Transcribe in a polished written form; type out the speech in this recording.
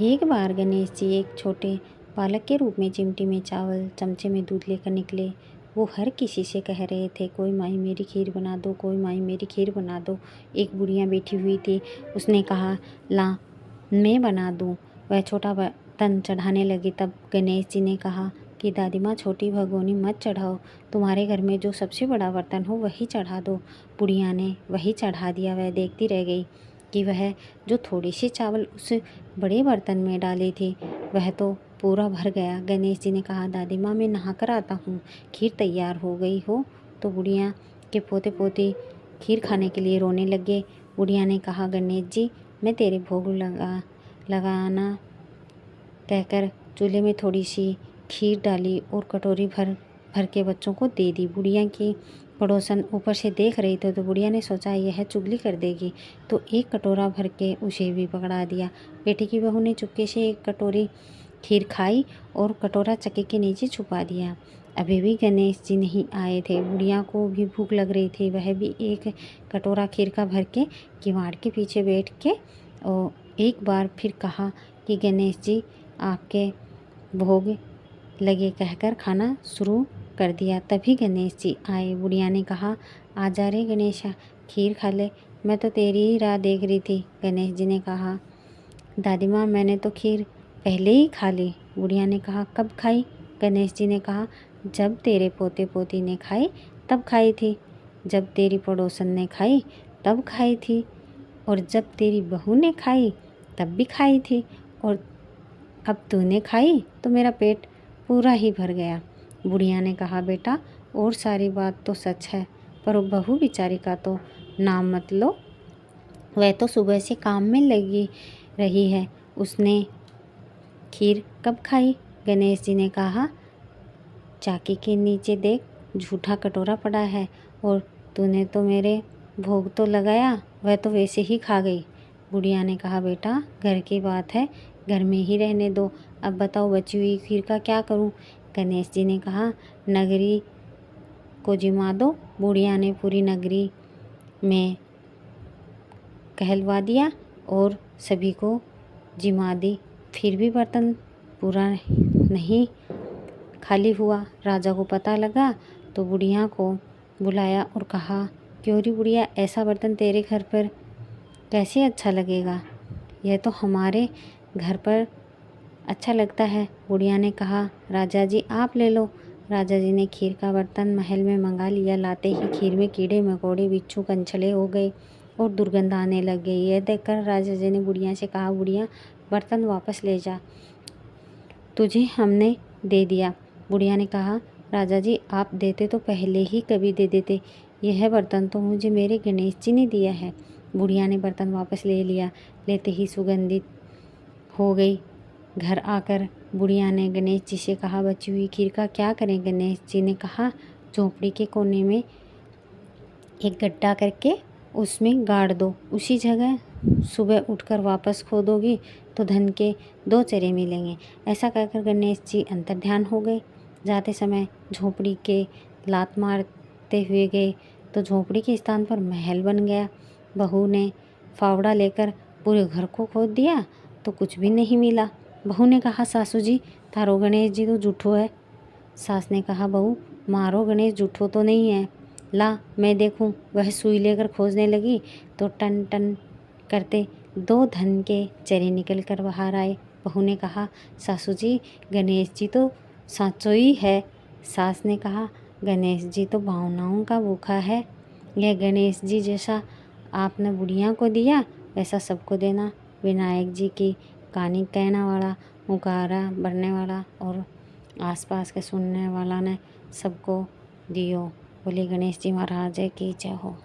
एक बार गणेश जी एक छोटे बालक के रूप में चिमटी में चावल चमचे में दूध लेकर निकले। वो हर किसी से कह रहे थे, कोई माई मेरी खीर बना दो, कोई माई मेरी खीर बना दो। एक बुढ़िया बैठी हुई थी, उसने कहा, ला मैं बना दूँ। वह छोटा बर्तन चढ़ाने लगी। तब गणेश जी ने कहा कि दादी माँ, छोटी भगोनी मत चढ़ाओ, तुम्हारे घर में जो सबसे बड़ा बर्तन हो वही चढ़ा दो। बुढ़िया ने वही चढ़ा दिया। वह देखती रह गई कि वह जो थोड़ी सी चावल उस बड़े बर्तन में डाली थी वह तो पूरा भर गया। गणेश जी ने कहा, दादी माँ मैं नहा कर आता हूँ, खीर तैयार हो गई हो। तो बुढ़िया के पोते पोती खीर खाने के लिए रोने लगे। बुढ़िया ने कहा, गणेश जी मैं तेरे भोग लगाना कहकर चूल्हे में थोड़ी सी खीर डाली और कटोरी भर भर के बच्चों को दे दी। बुढ़िया की पड़ोसन ऊपर से देख रही थी तो बुढ़िया ने सोचा यह चुगली कर देगी, तो एक कटोरा भर के उसे भी पकड़ा दिया। बेटी की बहू ने चुपके से एक कटोरी खीर खाई और कटोरा चक्की के नीचे छुपा दिया। अभी भी गणेश जी नहीं आए थे। बुढ़िया को भी भूख लग रही थी। वह भी एक कटोरा खीर का भर के किवाड़ के पीछे बैठ के और एक बार फिर कहा कि गणेश जी आपके भोग लगे कहकर खाना शुरू कर दिया। तभी गणेश जी आए। बुढ़िया ने कहा, आजा रे गणेशा, खीर खा ले, मैं तो तेरी ही राह देख रही थी। गणेश जी ने कहा, दादी माँ मैंने तो खीर पहले ही खा ली। बुढ़िया ने कहा, कब खाई? गणेश जी ने कहा, जब तेरे पोते पोती ने खाई तब खाई थी, जब तेरी पड़ोसन ने खाई तब खाई थी, और जब तेरी बहू ने खाई तब भी खाई थी, और अब तूने खाई तो मेरा पेट पूरा ही भर गया। बुढ़िया ने कहा, बेटा और सारी बात तो सच है, पर बहू बेचारी का तो नाम मत लो। वह तो सुबह से काम में लगी रही है, उसने खीर कब खाई? गणेश जी ने कहा, चाकी के नीचे देख, झूठा कटोरा पड़ा है, और तूने तो मेरे भोग तो लगाया, वह तो वैसे ही खा गई। बुढ़िया ने कहा, बेटा घर की बात है, घर में ही रहने दो। अब बताओ बची हुई खीर का क्या करूं? गणेश जी ने कहा, नगरी को जिमा दो। बुढ़िया ने पूरी नगरी में कहलवा दिया और सभी को जिमा दी। फिर भी बर्तन पूरा नहीं खाली हुआ। राजा को पता लगा तो बुढ़िया को बुलाया और कहा, क्यों री बुढ़िया, ऐसा बर्तन तेरे घर पर कैसे अच्छा लगेगा? यह तो हमारे घर पर अच्छा लगता है। बुढ़िया ने कहा, राजा जी आप ले लो। राजा जी ने खीर का बर्तन महल में मंगा लिया। लाते ही खीर में कीड़े मकोड़े बिच्छू कंछले हो गए और दुर्गंध आने लग गई। यह देखकर राजा जी ने बुढ़िया से कहा, बुढ़िया बर्तन वापस ले जा, तुझे हमने दे दिया। बुढ़िया ने कहा, राजा जी आप देते तो पहले ही कभी दे देते, यह बर्तन तो मुझे मेरे गणेश जी ने दिया है। बुढ़िया ने बर्तन वापस ले लिया। लेते ही सुगंधित हो गई। घर आकर बुढ़िया ने गणेश जी से कहा, बची हुई खीर का क्या करें? गणेश जी ने कहा, झोपड़ी के कोने में एक गड्ढा करके उसमें गाड़ दो, उसी जगह सुबह उठकर वापस खोदोगी तो धन के 2 चरे मिलेंगे। ऐसा कहकर गणेश जी अंतर्ध्यान हो गए। जाते समय झोपड़ी के लात मारते हुए गए तो झोपड़ी के स्थान पर महल बन गया। बहू ने फावड़ा लेकर पूरे घर को खोद दिया तो कुछ भी नहीं मिला। बहू ने कहा, सासू जी थारो गणेश जी तो झूठो है। सास ने कहा, बहू मारो गणेश झूठो तो नहीं है, ला मैं देखूं। वह सुई लेकर खोजने लगी तो टन टन करते 2 धन के चरे निकल कर बाहर आए। बहू ने कहा, सासू जी गणेश जी तो साचो ही है। सास ने कहा, गणेश जी तो भावनाओं का भूखा है। यह गणेश जी जैसा आपने बुढ़िया को दिया वैसा सबको देना। विनायक जी की कहानी कहने वाला, मुकारा बनने वाला और आसपास के सुनने वाला ने सबको दियो। बोले गणेश जी महाराज की जय हो।